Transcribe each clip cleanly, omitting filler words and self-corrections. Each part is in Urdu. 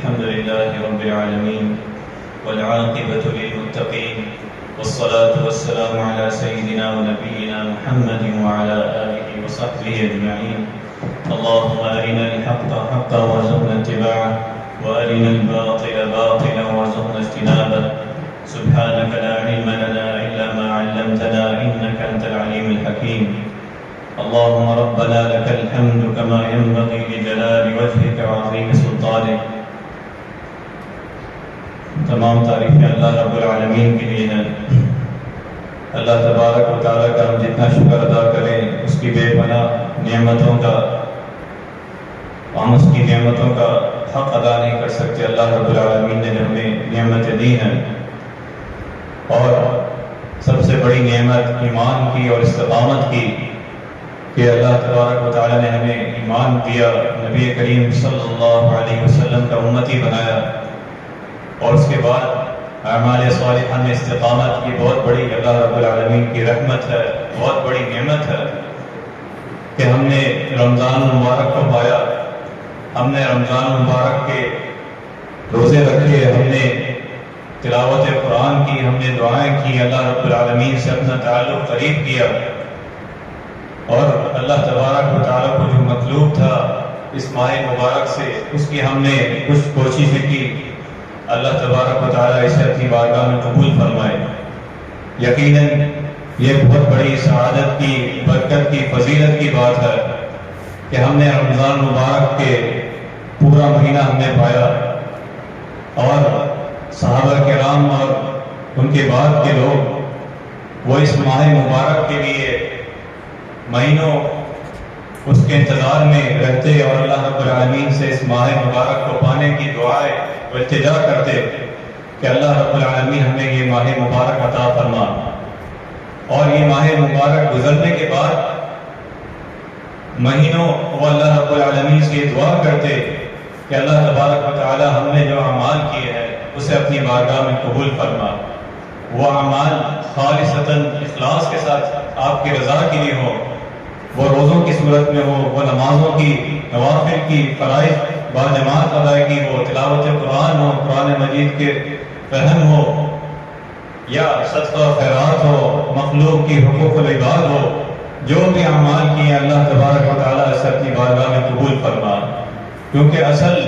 الحمد لله رب العالمين والعاقبة للمتقين والصلاة والسلام على سيدنا ونبينا محمد وعلى آله وصحبه أجمعين. اللهم أرنا الحق حقا وارزقنا اتباعه وأرنا الباطل باطلا وارزقنا اجتنابه. سبحانك لا علم لنا إلا ما علمتنا إنك أنت العليم الحكيم. اللهم ربنا لك الحمد كما ينبغي لجلال وجهك وعظيم سلطانك. تمام تعریفیں اللہ رب العالمین کے لیے ہیں. اللہ تبارک و تعالیٰ کا ہم جتنا شکر ادا کریں اس کی بے پناہ نعمتوں کا ہم اس کی نعمتوں کا حق ادا نہیں کر سکتے. اللہ رب العالمین نے جو ہمیں نعمتیں دی ہیں، اور سب سے بڑی نعمت ایمان کی اور استقامت کی کہ اللہ تبارک و تعالیٰ نے ہمیں ایمان دیا، نبی کریم صلی اللہ علیہ وسلم کا امتی بنایا، اور اس کے بعد اعمال صالحہ میں استقامت کی. بہت بڑی اللہ رب العالمین کی رحمت ہے، بہت بڑی نعمت ہے کہ ہم نے رمضان المبارک کو پایا. ہم نے رمضان المبارک کے روزے رکھے، ہم نے تلاوت قرآن کی، ہم نے دعائیں کی، اللہ رب العالمین سے اپنا تعلق قریب کیا، اور اللہ تبارک و تعالیٰ کو جو مطلوب تھا اس ماہ مبارک سے اس کی ہم نے کچھ کوششیں کی. اللہ تبارک و تعالیٰ اسے اپنی بارگاہ میں قبول فرمائے. یقیناً یہ بہت بڑی سعادت کی، برکت کی، فضیلت کی بات ہے کہ ہم نے رمضان مبارک کے پورا مہینہ ہم نے پایا، اور صحابہ کرام اور ان کے بعد کے لوگ وہ اس ماہ مبارک کے لیے مہینوں اس کے انتظار میں رہتے اور اللہ رب العالمین سے اس ماہ مبارک کو پانے کی دعائیں و التجا کرتے کہ اللہ رب العالمین ہمیں یہ ماہ مبارک عطا فرما. اور یہ ماہ مبارک گزرنے کے بعد مہینوں وہ اللہ رب العالمین سے یہ دعا کرتے کہ اللہ تبارک و تعالی ہم نے جو اعمال کیے ہیں اسے اپنی بارگاہ میں قبول فرما. وہ اعمال خالصتاً اخلاص کے ساتھ آپ کی رضا کے لیے ہو، وہ روزوں کی صورت میں ہو، وہ نمازوں کی، نوافل کی، فرائض باجماعت ادائیگی ہو، تلاوت قرآن ہو، قرآن مجید کے فہم ہو، یا صدقہ خیرات ہو، مخلوق کی حقوق العباد ہو. جو بھی اعمال کیے اللہ تبارک و تعالیٰ اسے اپنی بارگاہ میں قبول فرما. کیونکہ اصل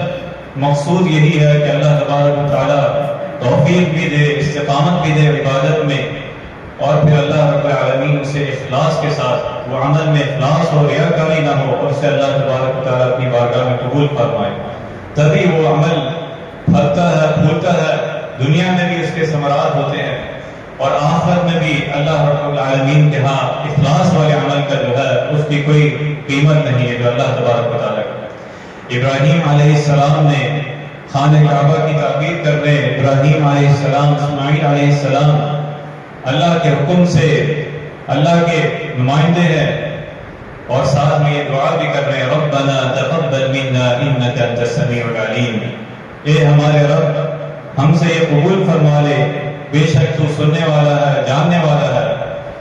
مقصود یہی ہے کہ اللہ تبارک و تعالیٰ توفیق بھی دے، استقامت بھی دے عبادت میں، اور پھر اللہ رب العالمین اسے اخلاص کے ساتھ، وہ عمل میں اخلاص ہو، ریاکاری نہ ہو، اور اسے اللہ تبارک و تعالیٰ اپنی بارگاہ میں قبول فرمائے. تبھی وہ عمل پھلتا ہے، پھولتا ہے، دنیا میں بھی اس کے ثمرات ہوتے ہیں، اور آخرت میں بھی اللہ رب العالمین کے ہاں اخلاص والے عمل کا جو ہے اس کی کوئی قیمت نہیں ہے جو اللہ تبارک و تعالیٰ کا. ابراہیم علیہ السلام نے خانہ کعبہ کی تعمیر کر رہے، ابراہیم علیہ السلام، اسماعیل علیہ السلام اللہ کے حکم سے اللہ کے نمائندے ہیں، اور ساتھ میں یہ دعا بھی کر رہے ہیں ربنا تقبل منا انک انت السمیع العلیم. اے ہمارے رب ہم سے یہ قبول فرما لے، بے شک تو سننے والا ہے، جاننے والا ہے.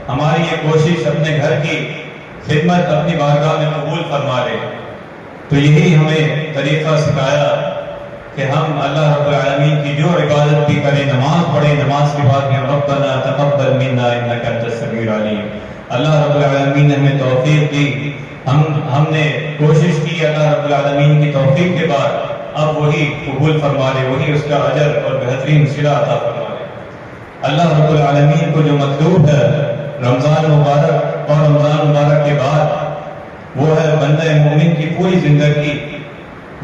ہماری یہ کوشش اپنے گھر کی خدمت اپنی بارگاہ میں قبول فرما لے. تو یہی ہمیں طریقہ سکھایا کہ ہم اللہ رب العالمین کی جو عبادت بھی کریں، نماز پڑھیں، نماز کے بعد ہم ربنا تقبل منا انک انت السمیع العلیم. اللہ رب العالمین نے ہمیں توفیق دی، ہم نے کوشش کی، اللہ رب العالمین کی توفیق کے بعد اب وہی قبول فرما لے، وہی اس کا اجر اور بہترین صلہ عطا فرما لے. اللہ رب العالمین کو جو مطلوب ہے رمضان مبارک اور رمضان مبارک کے بعد، وہ ہے بندہ مومن کی پوری زندگی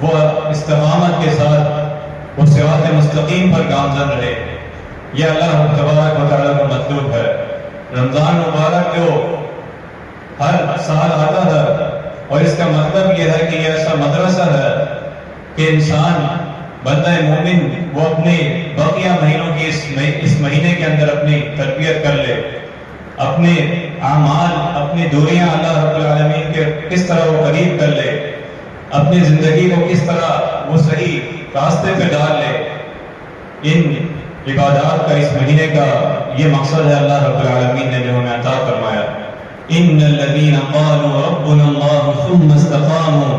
وہ استقامت کے ساتھ وہ صراط مستقیم پر گامزن رہے. یہ اللہ تبارک و تعالیٰ کا مطلوب ہے. رمضان مبارک جو ہر سال آتا ہے، اور اس کا مطلب یہ ہے کہ یہ ایسا مدرسہ ہے کہ انسان بندہ مومن وہ اپنے بقیہ مہینوں کی اس مہینے کے اندر اپنی تربیت کر لے، اپنے اعمال، اپنی دوریاں اللہ رب العالمین کے کس طرح وہ قریب کر لے، اپنی زندگی کو کس طرح وہ صحیح راستے پہ ڈال لے. ان عبادات کا اس مہینے کا یہ مقصد ہے اللہ رب العالمین نے جو ہمیں عطا فرمایا. ان الذین قالوا ربنا اللہ ثم استقاموا،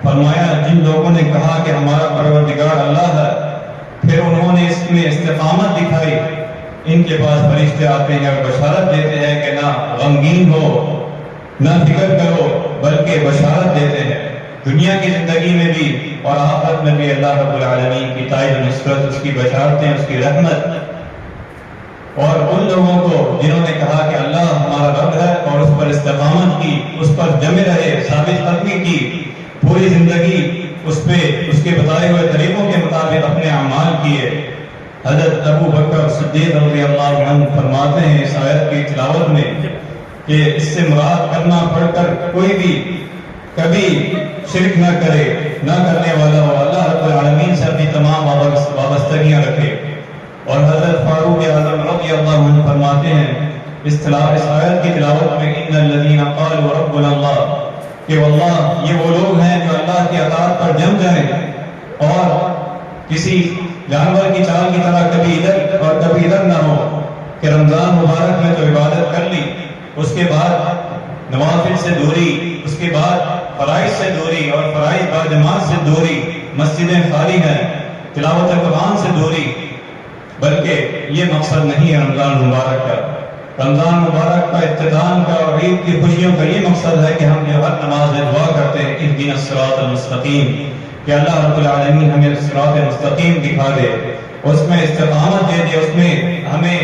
فرمایا جن لوگوں نے کہا کہ ہمارا پروردگار اللہ ان کے پاس فرشتے آتے ہیں اور بشارت دیتے ہیں کہ نہ غمگین ہو، نہ فکر کرو، بلکہ بشارت دیتے ہیں دنیا کی زندگی میں بھی اور آخرت میں بھی اللہ رب العالمین کی تائید و نصرت، اس کی بشارتیں، اس کی رحمت۔ اور ان لوگوں کو جنہوں نے کہا کہ اللہ ہمارا رب ہے اور اس پر استقامت کی، اس پر جمے رہے، ثابت قدمی کی، پوری زندگی اس پہ اس کے بتائے ہوئے طریقوں کے مطابق اپنے اعمال کیے۔ حضرت ابو بکر صدیق رضی اللہ عنہ فرماتے ہیں اس آیت کی تلاوت میں کہ اس سے مراد کلمہ پڑھ کر کوئی بھی کبھی شرک نہ کرے، نہ کرنے والا ہو، اللہ رب العالمین سے اپنی تمام وابستگیاں رکھے۔ اور حضرت فاروق اعظم رضی اللہ عنہ فرماتے ہیں اس آیت کی تلاوت میں ان الذین قالوا ربنا اللہ، کہ واللہ یہ وہ لوگ ہیں جو اللہ کی اطاعت پر جم جائیں اور کسی جانور کی چال کی طرح کبھی ادھر اور کبھی ادھر نہ ہو، کہ رمضان مبارک میں تو عبادت کر لی، اس کے بعد نوافل سے دوری، اس کے بعد فرائض سے دوری اور فرائض با جماعت سے دوری، مسجدیں خالی ہیں، تلاوت قرآن سے دوری، بلکہ یہ مقصد نہیں ہے رمضان مبارک کا۔ رمضان مبارک کا اختتام کا اور عید کی خوشیوں کا یہ مقصد ہے کہ ہم جو ہر نماز میں دعا کرتے ہیں اہدنا الصراط المستقیم، کہ اللہ رب العالمین ہمیں صراط مستقیم دکھا دے، اس میں استقامت دے دے، اس میں ہمیں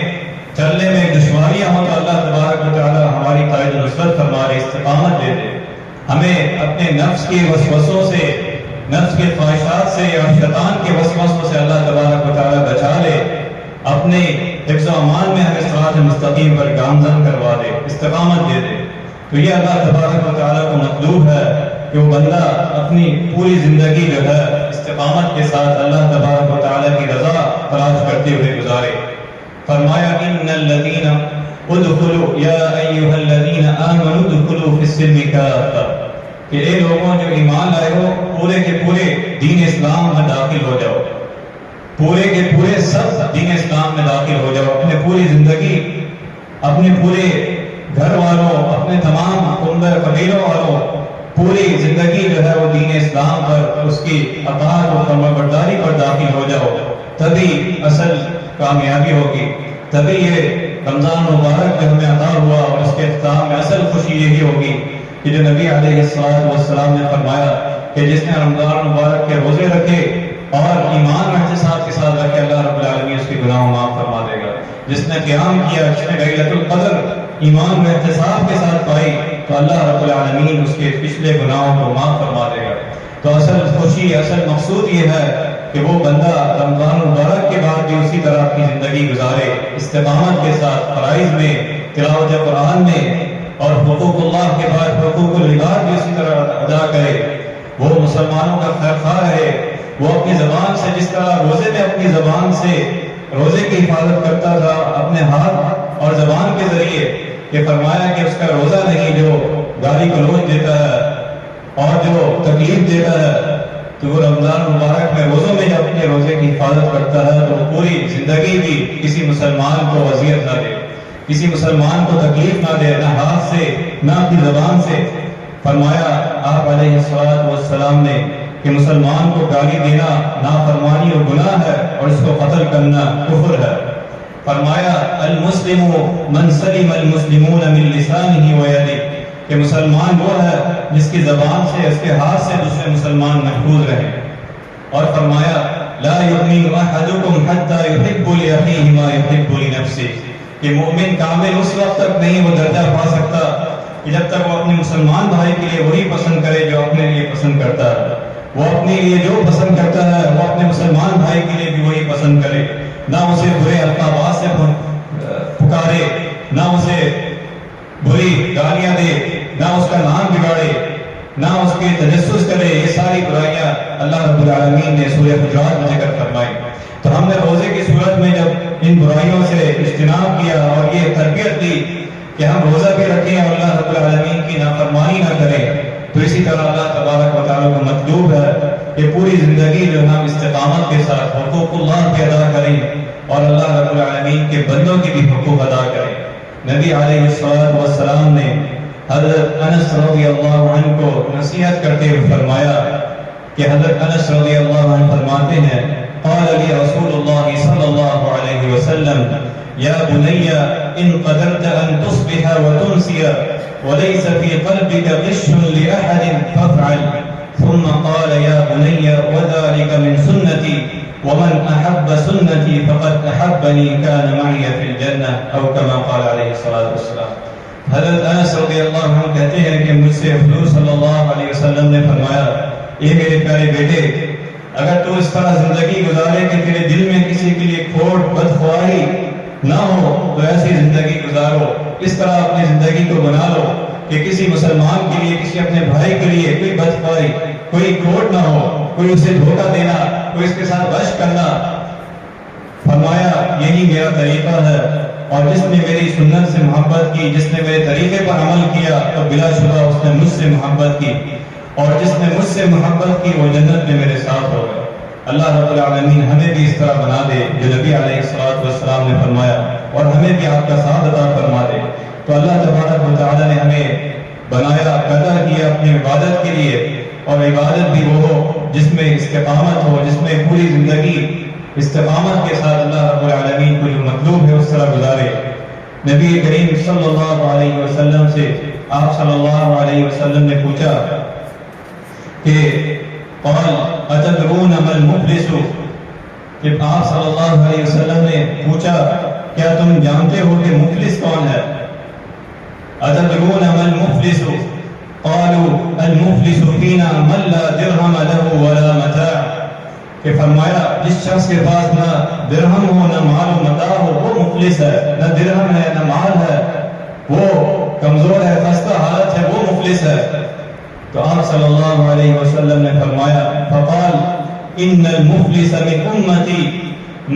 چلنے میں دشواریاں ہوں تو اللہ تبارک و تعالی ہماری تائید و نصرت فرما دے، استقامت دے دے، ہمیں اپنے نفس کے وسوسوں سے، نفس کے خواہشات سے اور شیطان کے وسوسوں سے اللہ تبارک و تعالی بچا لے، اپنے حفظ و امان میں ہمیں صراط مستقیم پر گامزن کروا دے، استقامت دے دے۔ تو یہ اللہ تبارک و تعالیٰ کو مطلوب ہے کہ وہ بندہ اپنی پوری زندگی جو ہے استقامت کے ساتھ اللہ تبارک و تعالیٰ کی رضا تلاش کرتے ہوئے گزارے۔ فرمایا ان الذین ادخلوا یا ایھا الذین آمنوا ادخلوا فی السلم کافۃ، کہ اے لوگوں جو ایمان لائے ہو پورے کے پورے دین اسلام میں داخل ہو جاؤ، پورے کے پورے سب دین اسلام میں داخل ہو جاؤ، اپنے پوری زندگی، اپنے پورے گھر والوں، اپنے تمام کنبے قبیلوں والوں، پوری زندگی جو ہے وہ دین اسلام پر، اس کی اطاعت و فرمانبرداری پر داخل ہو جاؤ، تبھی اصل کامیابی ہوگی، تبھی یہ رمضان مبارک جو ہمیں عطا ہوا اور اس کے اختتام میں اصل خوشی یہی ہوگی کہ جو نبی علیہ السلام نے فرمایا کہ جس نے رمضان مبارک کے روزے رکھے اور ایمان و احتساب کے ساتھ رکھے، اللہ رب العالمین اس کے گناہوں معاف فرما دے گا۔ جس نے قیام کیا، جس نے لیلۃ القدر ایمان و احتساب کے ساتھ پائی، تو اللہ رب العالمین اس کے پچھلے گناہوں کو معاف فرما دے گا۔ تو اصل خوشی، اصل مقصود یہ ہے کہ وہ بندہ رمضان مبارک کے بعد بھی اسی طرح اپنی زندگی گزارے، استقامت کے ساتھ، فرائض میں، تلاوت قرآن میں، اور حقوق اللہ کے بعد حقوق العباد بھی اسی طرح ادا کرے۔ وہ مسلمانوں کا خیر خواہ رہے، وہ اپنی زبان سے، جس طرح روزے میں اپنی زبان سے روزے کی حفاظت کرتا تھا اپنے ہاتھ اور زبان کے ذریعے، کہ فرمایا کہ اس کا روزہ نہیں جو گالی گلوچ دیتا ہے اور جو تکلیف دیتا ہے، تو وہ رمضان مبارک میں روزوں میں جب اپنے روزے کی حفاظت کرتا ہے تو پوری زندگی بھی کسی مسلمان کو اذیت نہ دے، کسی مسلمان کو تکلیف نہ دے، نہ ہاتھ سے نہ اپنی زبان سے۔ فرمایا آپ علیہ السلام نے کہ مسلمان کو گالی دینا نافرمانی اور گناہ ہے اور اس کو قتل کرنا کفر ہے۔ فرمایا المسلم من سلم المسلمون من لسانه ويده، کہ مسلمان وہ ہے جس کی زبان سے، اس کے ہاتھ سے دوسرے مسلمان محفوظ رہیں۔ اور فرمایا لا يؤمن احدكم حتى يحب لاخيه ما يحب لنفسه، کہ مومن کامل اس وقت تک نہیں وہ درجہ پا سکتا کہ جب تک وہ اپنے مسلمان بھائی کے لیے وہی پسند کرے جو اپنے لیے پسند کرتا ہے، وہ اپنے لیے جو پسند کرتا ہے وہ اپنے مسلمان بھائی کے لیے بھی وہی پسند کرے، نہ اسے برے القابات سے پکارے، نہ اسے بری گالیاں دے، نہ اس کا نام بگاڑے، نہ اس کے تجسس کرے۔ یہ ساری برائیاں اللہ رب العالمین نے سورہ حجرات میں ذکر فرمائی۔ تو ہم نے روزے کی صورت میں جب ان برائیوں سے اجتناب کیا اور یہ تربیت دی کہ ہم روزہ بھی رکھیں اور اللہ رب العالمین کی نافرمانی نہ کریں، تو اسی طرح اللہ تبارک و تعالیٰ کو مطلوب ہے کہ پوری زندگی جو ہم استقامت کے ساتھ حقوق اللہ کے ادا کریں اور اللہ رب العالمین کے بندوں کی بھی حقوق ادا کریں۔ نبی علیہ السلام نے حضرت انس رضی اللہ عنہ کو نصیحت کرتے ہوئے فرمایا کہ حضرت انس رضی اللہ عنہ فرماتے ہیں قال لی رسول اللہ صلی اللہ علیہ وسلم یا بنی ان قدرت ان تصبح وتمسی وليس في قلبك غش لأحد فافعل ثم قال يا بني وذلك من سنتي ومن أحب سنتي فقد أحبني كان معي في الجنة أو كما قال عليه الصلاة والسلام. حضرت انس رضی اللہ عنہ کہتے ہیں کہ مجھ سے حضور صلی اللہ علیہ وسلم نے فرمایا اے میرے پیارے بیٹے اگر تو اس طرح زندگی گزارے کہ تیرے دل میں کسی کے لیے کھوٹ بدخواہی نہ ہو تو ایسی زندگی گزارو. اس طرح اپنی زندگی کو بنا لو کہ کسی مسلمان کے لیے کسی اپنے بھائی کے لیے کوئی بدخواہی کوئی کھوٹ نہ ہو, کوئی اسے دھوکہ دینا, کوئی اس کے ساتھ غش کرنا. فرمایا یہی میرا طریقہ ہے اور جس نے میری سنت سے محبت کی, جس نے میرے طریقے پر عمل کیا تو بلا شبہ اس نے مجھ سے محبت کی اور جس نے مجھ سے محبت کی وہ جنت میں میرے ساتھ ہوگا. اللہ رب العالمین ہمیں بھی اس طرح بنا دے جو نبی علیہ السلام نے فرمایا اور ہمیں بھی آپ کا ساتھ عطا فرما دے. تو اللہ تبارک و تعالی نے ہمیں بنایا پیدا کیا اپنی عبادت کے لیے اور عبادت بھی وہ ہو جس میں استقامت ہو, جس میں پوری زندگی استقامت کے ساتھ اللہ رب العالمین کو جو مطلوب ہے اس طرح گزارے. نبی کریم صلی اللہ علیہ وسلم سے آپ صلی اللہ علیہ وسلم نے پوچھا کہ قال اتدرون ما المفلس, کہ آپ صلی اللہ علیہ وسلم نے پوچھا کیا تم جانتے ہو کہ مفلس کون ہے؟ اتدرون ما المفلس قالوا المفلس فينا من لا درهم له ولا متاع, کہ فرمایا جس شخص کے پاس نہ درہم ہو نہ مال و متاع ہو وہ مفلس ہے. نہ درہم ہے نہ مال ہے, وہ کمزور ہے, خستہ حالت ہے, وہ مفلس ہے. تو آپ صلی اللہ علیہ وسلم نے فرمایا فقال ان المفلس من امتی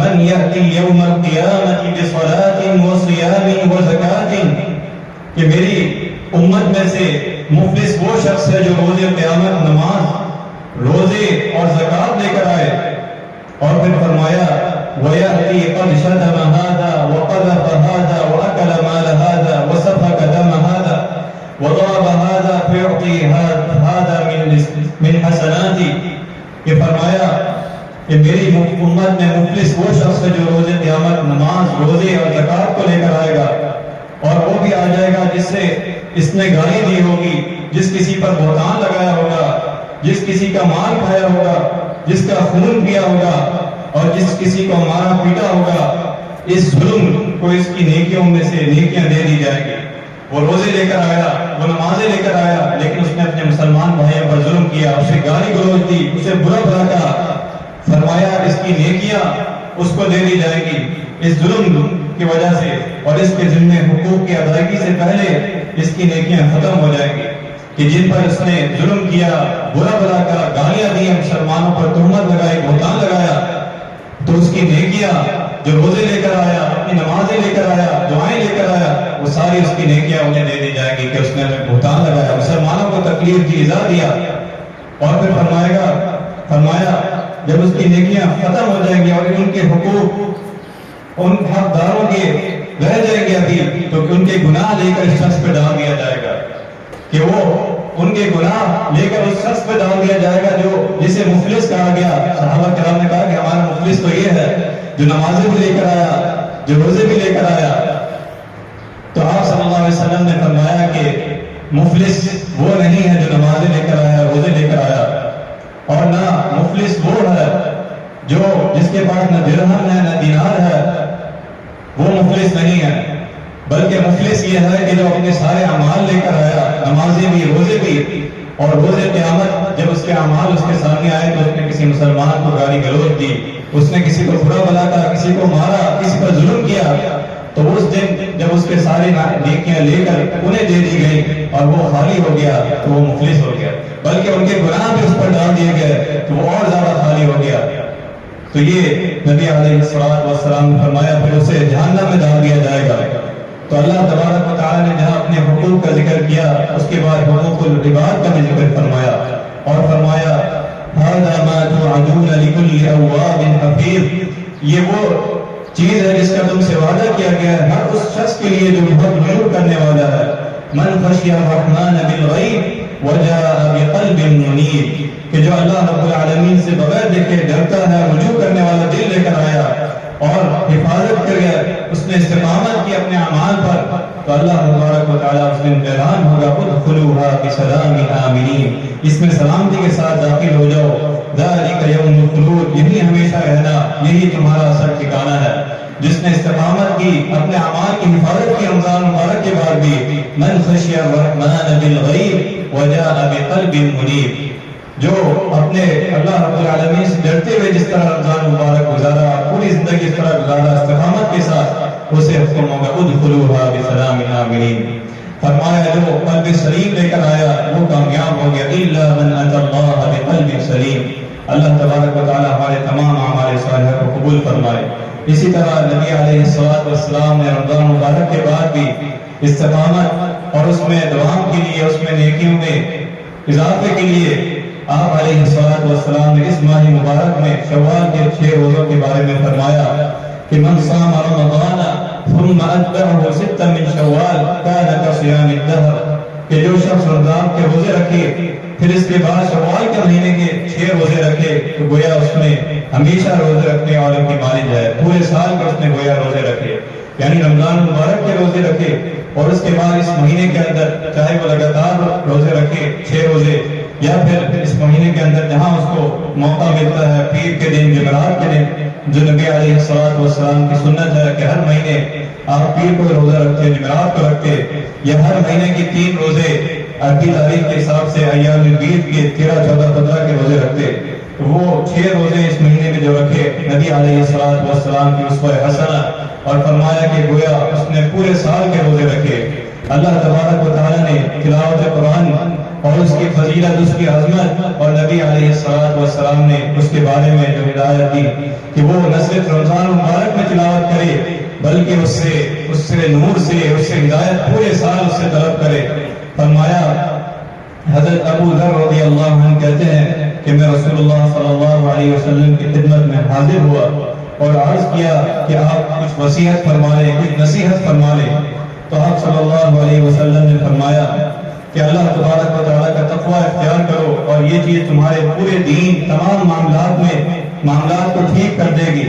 من یأتی یوم القیامت بصلاة وصیام وزکاة, کہ میری امت میں سے مفلس وہ شخص ہے جو روز قیامت نماز, روزے اور زکات لے کر آئے. اور پھر فرمایا وَيَأْتِي قَدْ شَتَمَ هَذَا وَقَذَفَ هَذَا وَأَكَلَ مَالَ هَذَا وَسَفَكَ دَمَ هَذَا وَضَرَبَ هَذَا فَيُعْطِي هَذَا مِنْ حَسَنَاتِي, کہ فرمایا کہ میری امت میں مفلس وہ شخص ہے جو روز قیامت نماز, روزے اور زکات کو لے کر آئے گا اور وہ بھی آ جائے گا جس سے اس نے گالی دی ہوگی, جس کسی پر بہتان لگایا ہوگا, جس کسی کا مال کھایا ہوگا, جس کا خون پیا ہوگا اور جس کسی کو مارا پیٹا ہوگا. اس ظلم کو اس کی نیکیوں میں سے نیکیاں دے دی جائیں گی. وہ روزے لے کر آیا, وہ نمازیں لے کر آیا, لیکن اس نے اپنے مسلمان بھائیوں پر ظلم کیا, اسے گالی گلوچ دی, اسے برا بھلا کہا. فرمایا اس کی نیکیاں اس کو دے دی جائیں گی اس ظلم کی وجہ سے, اور اس کے ذمے حقوق کی ادائیگی سے پہلے اس کی نیکیاں ختم ہو جائیں گی. کہ جن پر اس نے ظلم کیا, برا بھلا کہا, گالیاں دی, مسلمانوں پر تہمت لگائی, بہتان لگایا, تو اس کی نیکیاں جو روزے لے کر آیا, اپنی نمازیں لے کر آیا, دعائیں لے کر آیا, وہ ساری اس کی نیکیاں انہیں دے دی جائیں گی کہ اس نے بہتان لگایا, مسلمانوں کو تکلیف دی, ایذا دیا. اور پھر فرمایا جب اس کی نیکیاں ختم ہو جائیں گی اور ان کے حقوق ان حقداروں کے رہ جائیں گے ابھی, تو ان کے گناہ لے کر اس شخص پہ ڈال دیا جائے گا, کہ وہ ان کے گناہ لے کر اس شخص پہ ڈال دیا جائے گا جو جسے مفلس کہا گیا. صحابہ کرام نے کہا کہ ہمارا مفلس تو یہ ہے جو نمازیں بھی لے کر آیا, جو روزے بھی لے کر آیا. تو آپ صلی اللہ علیہ وسلم نے فرمایا کہ مفلس وہ نہیں ہے جو نمازیں لے کر آیا, روزے لے کر آیا, اور نہ مفلس وہ ہے جو جس کے پاس نہ درہم ہے نہ دینار ہے, وہ مفلس نہیں ہے. بلکہ مفلس یہ ہے کہ جو اپنے سارے اعمال لے کر آیا, نمازیں بھی, روزے بھی, اور روز قیامت جب اس کے اعمال اس کے سامنے آئے تو اس نے کسی مسلمان کو گالی گلوچ دی, اس نے کسی کو برا بھلا کہا, کسی کو مارا, کسی پر ظلم کیا, تو اس دن جب اس کے سارے نیکیاں لے کر انہیں دے دی گئی اور وہ خالی ہو گیا تو وہ مفلس ہو گیا. بلکہ ان کے گناہ بھی اس پر ڈال دیے گئے تو وہ اور زیادہ خالی ہو گیا. تو یہ نبی علیہ السلام نے فرمایا پھر اسے جہنم میں ڈال دیا جائے گا. تو اللہ تبارک و تعالی نے جہاں اپنے حقوق کا ذکر کیا اس کے بعد حقوق العباد کا بھی ذکر فرمایا, اور فرمایا هذا ما توعدون لكل اواب حفیظ, یہ وہ چیز ہے جس کا تم سے وعدہ کیا گیا ہے ہر اس شخص کے لیے جو بہت غور کرنے والا ہے. من خشی الرحمن بالغیب وجاء بقلب منیب, کہ جو اللہ رب العالمین سے بغیر دیکھے ڈرتا ہے, رجوع کرنے والا دل لے کر آیا اور حفاظت کر گیا, اس نے استقامت کی اپنے اعمال پر تو اللہ تبارک و تعالیٰ اس دن اعلان ہوگا ادخلوها بسلام آمنین، اس میں سلامتی کے ساتھ داخل ہو جاؤ، ذالک یوم الخلود، یہی ہمیشہ رہنا، یہی تمہارا اصل ٹھکانہ ہے۔ جس نے استقامت کی اپنے اعمال کی حفاظت کی رمضان مبارک کے بعد بھی، من خشی الرحمن بالغیب وجاء بقلب منیب، جو اپنے اللہ رب العالمین سے ڈرتے ہوئے جس طرح رمضان مبارک گزارا، پوری زندگی اس طرح گزارا استقامت کے ساتھ، اسے حکم ہوگا ادخلوها بسلام آمنین۔ فرمایا جو قلب سلیم لے کر آیا وہ کامیاب ہو گیا، الا من اتى اللہ بقلب سلیم۔ اللہ تبارک و تعالی ہمارے تمام اعمال صالحہ کو قبول فرمائے۔ اسی طرح نبی علیہ الصلوۃ والسلام نے رمضان مبارک کے بعد بھی استقامت اور اس میں دوام کے لیے، اس میں نیکیوں میں اضافے کے لیے آپ علیہ الصلوۃ والسلام نے اس ماہ مبارک میں شوال کے 6 روزوں کے بارے میں فرمایا کہ من صام رمضان ثم اتبعه 6 من شوال كان كصيام الدهر، کہ جو شخص رمضان کے روزے رکھے پھر اس کے بعد شوال کے مہینے کے 6 روزے رکھے تو گویا اس نے ہمیشہ روزے رکھنے والوں کی مانند ہے، پورے سال کے اس نے گویا روزے رکھے، یعنی رمضان مبارک کے روزے رکھے اور اس کے بعد اس مہینے کے اندر چاہے وہ لگاتار روزے رکھے 6 روزے، یا پھر اس مہینے کے اندر جہاں اس کو موقع ملتا ہے پیر کے دن، جمعرات کے دن، جو نبی علیہ الصلوۃ والسلام کی سنت ہے کہ ہر مہینے آپ پیر کو روزہ رکھتے، جمعرات کو رکھتے، یا ہر مہینے کی 3 روزے عربی تاریخ کے حساب سے ایام البید کے 13، 14، 15 کے روزے رکھتے، تو وہ 6 روزے اس مہینے میں جو رکھے نبی علیہ الصلوۃ والسلام کی اسوہ حسنہ، اور فرمایا کہ گویا اس نے پورے سال کے روزے رکھے۔ اللہ تبارک و تعالیٰ نے تلاوت قرآن اور اس کی فضیلت، اس کی عظمت، اور نبی علیہ الصلوۃ والسلام نے اس کے بارے میں جو ہدایت دی کہ وہ نہ صرف رمضان مبارک میں تلاوت کرے بلکہ اس سے نور سے، اس سے ہدایت پورے سال اس سے طلب کرے۔ فرمایا حضرت ابو ذر رضی اللہ عنہ کہتے ہیں کہ میں رسول اللہ صلی اللہ علیہ وسلم کی خدمت میں حاضر ہوا اور عرض کیا کہ آپ کچھ وصیت فرما لیں، کچھ نصیحت فرما لیں، تو آپ صلی اللہ علیہ وسلم نے فرمایا کہ اللہ تبارک و تعالیٰ کا تقوی اختیار کرو اور یہ چیز تمہارے پورے دین، تمام معاملات کو ٹھیک کر دے گی۔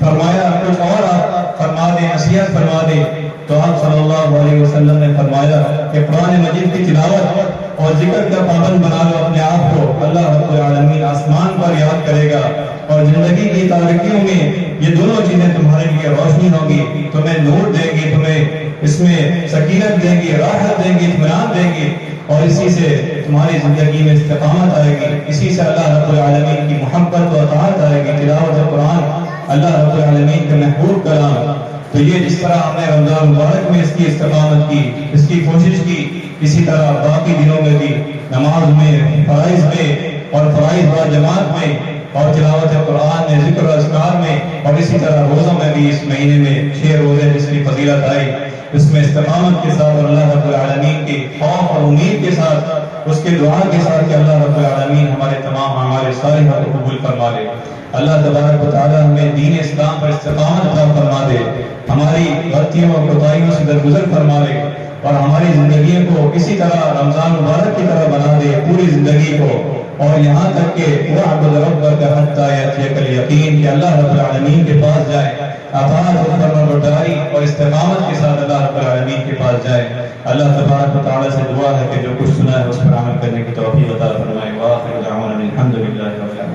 فرمایا کچھ اور آپ فرما دیں، نصیحت فرما دیں، تو آپ صلی اللہ علیہ وسلم نے فرمایا کہ قرآن مجید کی تلاوت اور ذکر کا پابند بنا لو اپنے آپ کو، اللہ رب العالمین آسمان پر یاد کرے گا اور زندگی کی تاریکیوں میں یہ دونوں چیزیں تمہارے لیے روشنی ہوگی، تمہیں نور دیں گی، تمہیں اس میں سکینت دیں گی، راحت دیں گی، اطمینان دیں گی، اور اسی سے تمہاری زندگی میں استقامت آئے گی، اسی سے اللہ رب العالمین کی محبت و اطاعت آئے گی۔ تلاوت قرآن اللہ رب العالمین کا محبوب کلام، تو یہ جس طرح ہم نے رمضان مبارک میں اس کی استقامت کی، اس کی کوشش کی، اسی طرح باقی دنوں میں بھی نماز میں، فرائض میں اور فرائض با جماعت میں اور تلاوت قرآن میں، ذکر و اذکار میں، اور اسی طرح روزوں میں بھی اس مہینے میں 6 روزے جس کی فضیلت آئی، اس میں استقامت کے ساتھ اور اللہ رب العالمین کی خوف اور امید کے ساتھ، اس کے دعا کے ساتھ کہ اللہ رب العالمین ہمارے تمام اعمال صالحہ کو قبول فرما لے۔ اللہ تبارک و تعالی ہمیں دین اسلام پر استقامت عطا فرما دے، ہماری غلطیوں اور کوتاہیوں سے درگزر فرما لے، اور ہماری زندگیوں کو اسی طرح رمضان مبارک کی طرح بنا دے پوری زندگی کو، اور یہاں تک کہ وَاعْبُدْ رَبَّكَ حَتَّى يَأْتِيَكَ الْيَقِينُ، کہ اللہ رب العالمین کے پاس جائے، اطاعت اور فرمانبرداری اور استقامت کے ساتھ اللہ رب العالمین کے پاس جائے۔ اللہ تبارک و تعالی سے دعا ہے کہ جو کچھ سنا ہے اس پر عمل کرنے کی توفیق عطا فرمائے۔ وآخر دعوانا الحمد للہ رب العالمین۔